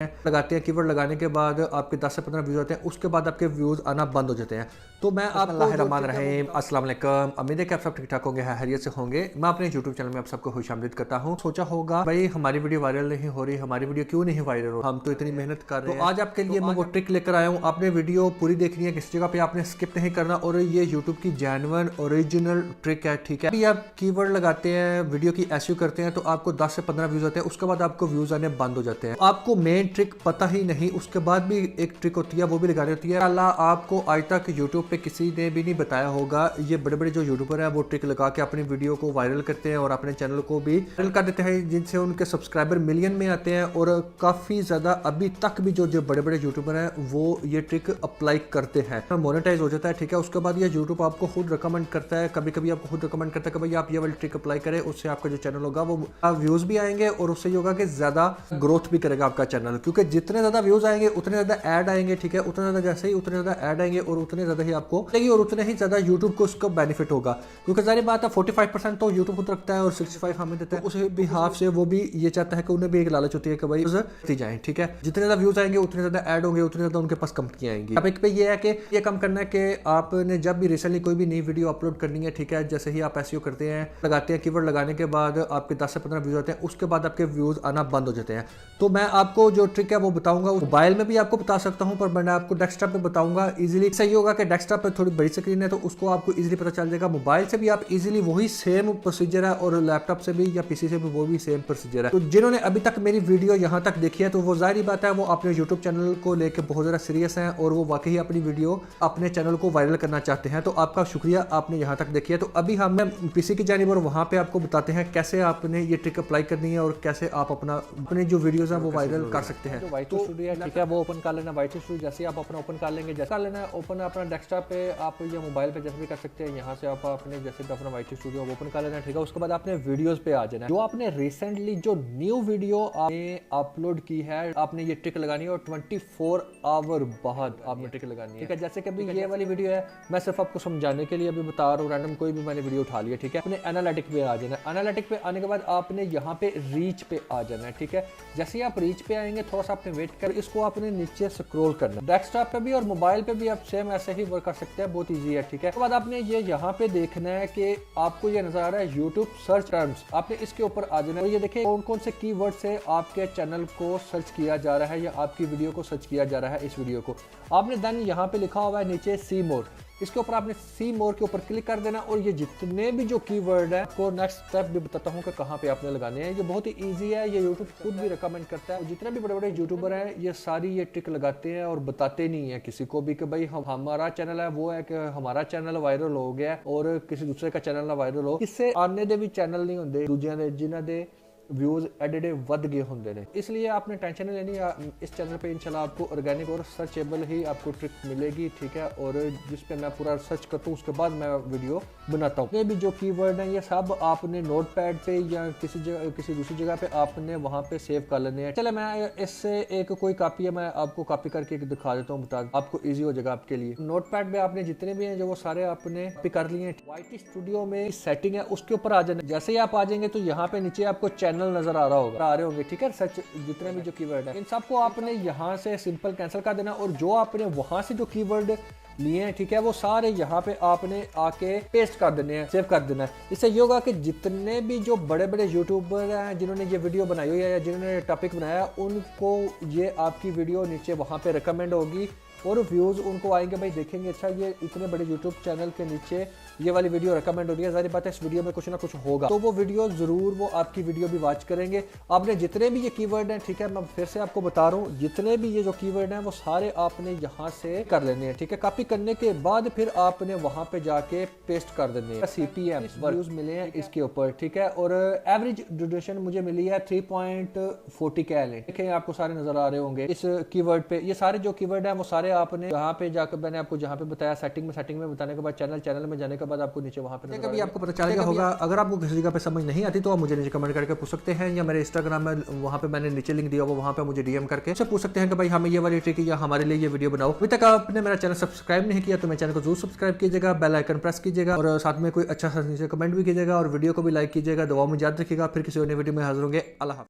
लगाते हैं। कीवर्ड लगाने के बाद आपके 10 से 15 व्यूज़ आते हैं, उसके बाद आपके व्यूज़ आना बंद हो जाते हैं। तो मैं बिस्मिल्लाहिर्रहमानिर्रहीम, अस्सलाम वालेकुम। उम्मीद है कि आप सब ठीक ठाक होंगे, हैरियत से होंगे। मैं अपने यूट्यूब चैनल में आप सबको खुशामदीद करता हूँ। सोचा होगा भाई हमारी वीडियो वायरल नहीं हो रही, हमारी वीडियो क्यों नहीं वायरल हो, हम तो इतनी मेहनत कर रहे हैं। तो आज आपके लिए मैं वो ट्रिक लेकर आया हूँ। आपने वीडियो पूरी देखनी है, किसी जगह पे आपने स्किप नहीं करना, और ये यूट्यूब की जेन्युइन ओरिजिनल ट्रिक है, ठीक है। अभी आप कीवर्ड लगाते हैं, वीडियो की एसईओ करते हैं, तो आपको 10 से 15 व्यूज आते हैं, उसके बाद आपको व्यूज आने बंद हो जाते हैं। आपको मेन ट्रिक पता ही नहीं, उसके बाद भी एक ट्रिक होती है, वो भी लगानी होती है। अल्लाह आपको आज तक यूट्यूब पे किसी ने भी नहीं बताया होगा। ये बड़े बड़े जो यूट्यूबर हैं वो ट्रिक लगा के अपनी वीडियो को वायरल करते हैं और अपने चैनल को भी वायरल कर देते हैं, जिनसे उनके सब्सक्राइबर मिलियन में आते हैं। और काफ़ी ज़्यादा अभी तक भी जो बड़े बड़े यूट्यूबर हैं वो ये ट्रिक अप्लाई करते हैं, मोनेटाइज हो जाता है, ठीक है। उसके बाद ये यूट्यूब आपको खुद रिकमेंड करता है, कभी कभी आपको खुद रिकमेंड करता है कि भाई आप ये वाली ट्रिक अप्लाई करें, उससे आपका जो चैनल होगा वो व्यूज़ भी आएंगे, और उससे ये होगा कि ज़्यादा ग्रोथ भी करेगा आपका चैनल, क्योंकि जितने ज़्यादा व्यूज़ आएंगे उतने ज़्यादा ऐड आएंगे, ठीक है। उतने ज़्यादा जैसे ही उतने ज़्यादा ऐड आएंगे और उतने ज़्यादा ही आपको लगेगी, और उतने ही ज़्यादा यूट्यूब को उसका बेनिफिट होगा, क्योंकि सारी बात है 45% तो यूट्यूब खुद रखता है और 65 हमें देता है। उस बिहाफ से वो भी ये चाहता है कि उन्हें भी एक लालच होती है कि भाई यूज़ जाए, ठीक है। जितने ज़्यादा व्यूज़ आएंगे उतने ज़्यादा ऐड होंगे, उतने ज़्यादा उनके पास कंपनियाँ आएंगी। अब एक पे ये है कि ये कम करना है कि आपने जब भी रिसेंटली कोई भी नई वीडियो अपलोड करनी है, ठीक है, जैसे ही आप एसईओ करते हैं, लगाते हैं, कीवर्ड लगाने के बाद आपके 10 से 15 व्यूज आते हैं, उसके बाद आपके व्यूज आना बंद हो जाते हैं। तो मैं आपको जो ट्रिक है वो बताऊंगा, मोबाइल में भी आपको बता सकता हूं, पर मैं आपको डेस्कटॉप पे बताऊंगा। इजीली सही होगा कि डेस्कटॉप पे थोड़ी बड़ी स्क्रीन है तो उसको आपको इजीली पता चल जाएगा। मोबाइल से भी आप इजीली वही सेम प्रोसीजर है, और लैपटॉप से भी या पीसी से भी वो भी सेम प्रोसीजर है। तो जिन्होंने अभी तक मेरी वीडियो यहाँ तक देखी है, तो वो जाहिर बात है वो अपने यूट्यूब चैनल को लेकर बहुत ज़्यादा सीरियस हैं, और वो वाकई अपनी वीडियो अपने चैनल को वायरल करना चाहते हैं। तो आपका शुक्रिया, आपने यहाँ तक देखी है। तो अभी हम पीसी की जानिब और वहाँ पे आपको बताते हैं कैसे आपने ये ट्रिक अप्लाई करनी है, और कैसे आप अपने जो वीडियोस हैं वो वायरल कर सकते हैं। वाइट स्टूडियो है, ठीक है, वो ओपन कर लेना। वाइट स्टूडियो जैसे आप अपना ओपन कर लेंगे, जैसे कर लेना ओपन अपना डेस्कटॉप पे, आप या मोबाइल पे जैसे भी कर सकते हैं। यहाँ से आप अपने जैसे भी अपना वाइट स्टूडियो ओपन कर लेना, ठीक है। उसके बाद आपने वीडियोस पे आ जाना है। जो आपने रिसेंटली जो न्यू वीडियो आपने अपलोड की है, आपने ये ट्रिक लगानी है, और 24 आवर बाद आपने ट्रिक लगानी है, ठीक है। जैसे कि अभी ये वाली वीडियो है, मैं सिर्फ आपको समझाने के लिए अभी बता रहा हूँ, रैंडम कोई भी मैंने वीडियो उठा लिया, ठीक है। अपने एनालिटिक पे आ जाना है। एनालिटिक पे आने के बाद आपने यहाँ पे रीच पे आ जाना है, ठीक है। जैसे ही आप रीच पे आएंगे, थोड़ा सा आपने वेट कर, इसको आपने नीचे स्क्रॉल करना है। डेस्कटॉप पे भी और मोबाइल पे भी आप सेम ऐसे ही वर्क कर सकते हैं, बहुत ईजी है, ठीक है। उसके बाद आपने ये यहाँ पे देखना है कि आपको ये नजर आ रहा है यूट्यूब सर्च टर्म्स, आपने इसके ऊपर आ जाना है। और ये देखिए कौन कौन से कीवर्ड से आपके चैनल को सर्च किया जा रहा है, या आपकी वीडियो को सर्च किया जा रहा है। इस वीडियो को आपने देन यहाँ पे लिखा हुआ है नीचे सी मोर, इसके ऊपर आपने सी मोर के ऊपर क्लिक कर देना, और ये जितने भी जो कीवर्ड है को नेक्स्ट स्टेप भी बताता हूँ कि कहाँ पे आपने लगाने हैं। ये बहुत ही इजी है, ये यूट्यूब खुद भी रिकमेंड करता है। जितने भी बड़े बड़े यूट्यूबर हैं ये सारी ये ट्रिक लगाते हैं, और बताते नहीं है किसी को भी कि भाई हमारा चैनल है, वो है कि हमारा चैनल वायरल हो गया और किसी दूसरे का चैनल ना वायरल हो। इससे आने दे भी चैनल नहीं होंगे दूजिया दे, जिन्हों दे व्यूज एडे वध गए होंगे ने। इसलिए आपने टेंशन नहीं लेनी, इस चैनल पे इंशाल्लाह आपको ऑर्गेनिक और सर्चेबल ही आपको ट्रिक मिलेगी, ठीक है। और जिस पे मैं पूरा सर्च करता हूँ उसके बाद मैं वीडियो बनाता हूँ। ये भी जो कीवर्ड हैं ये सब आपने नोटपैड पे या किसी दूसरी जगह पे आपने वहाँ पे सेव कर लेने हैं। चले मैं इससे एक कोई कॉपी है, मैं आपको कॉपी करके दिखा देता हूँ, बता आपको ईजी हो जाएगा आपके लिए। नोटपैड पे आपने जितने भी हैं जो वो सारे आपने कॉपी कर लिए हैं। वाइट स्टूडियो में सेटिंग है, उसके ऊपर आ जाना। जैसे ही आप आ जाएंगे तो यहाँ पे नीचे आपको चैनल नजर आ रहा होगा, आ रहे होंगे, ठीक है। सर्च जितने भी जो कीवर्ड है इन सबको आपने यहाँ से सिंपल कैंसिल कर देना, और जो आपने वहां से जो कीवर्ड लिए हैं, ठीक है, वो सारे यहाँ पे आपने आके पेस्ट कर देने हैं, सेव कर देना है। इससे ये होगा कि जितने भी जो बड़े बड़े यूट्यूबर हैं जिन्होंने ये वीडियो बनाई हुई है या जिन्होंने टॉपिक बनाया, उनको ये आपकी वीडियो नीचे वहाँ पे रिकमेंड होगी, और व्यूज़ उनको आएंगे, भाई देखेंगे अच्छा ये इतने बड़े यूट्यूब चैनल के नीचे ये वाली वीडियो रिकमेंड हो रही है, जाहिर बात है इस वीडियो में कुछ ना कुछ होगा, तो वो वीडियो ज़रूर वो आपकी वीडियो भी वॉच करेंगे। आपने जितने भी ये कीवर्ड हैं, ठीक है, मैं फिर से आपको बता रहा हूँ, जितने भी ये जो कीवर्ड हैं वो सारे आपने यहाँ से कर लेने हैं, ठीक है। कॉपी करने के बाद फिर आपने वहाँ पे जाके पेस्ट कर देने हैं। CPM व्यूज मिले हैं इसके ऊपर, ठीक है, और एवरेज ड्यूरेशन मुझे मिली है 3.40 कैल, ठीक है, आपको सारे नजर आ रहे होंगे इस कीवर्ड पे। ये सारे जो कीवर्ड हैं वो सारे आपने यहाँ पे जाकर, मैंने आपको जहाँ पे बताया सेटिंग में बताने के बाद चैनल में जाने के बाद आपको नीचे वहाँ पे कभी आपको पता चल गया होगा। अगर आपको किसी जगह पे समझ नहीं आती तो आप मुझे नीचे कमेंट करके पूछ सकते हैं, या मेरे इंस्टाग्राम में वहाँ पे मैंने नीचे लिंक दिया हुआ, वहाँ पे मुझे DM करके उससे पूछ सकते हैं कि भाई हमें ये वाली ट्रिक या हमारे लिए ये वीडियो बनाओ। अभी तक आपने मेरा चैनल सब्सक्राइब नहीं किया तो मेरे चैनल को जरूर सब्सक्राइब कीजिएगा, बेल आइकन प्रेस कीजिएगा, और साथ में कोई अच्छा सा नीचे कमेंट भी कीजिएगा, और वीडियो को भी लाइक कीजिएगा। दुआ में याद रखिएगा। फिर किसी और नई वीडियो में हाजिर होंगे। अल्लाह।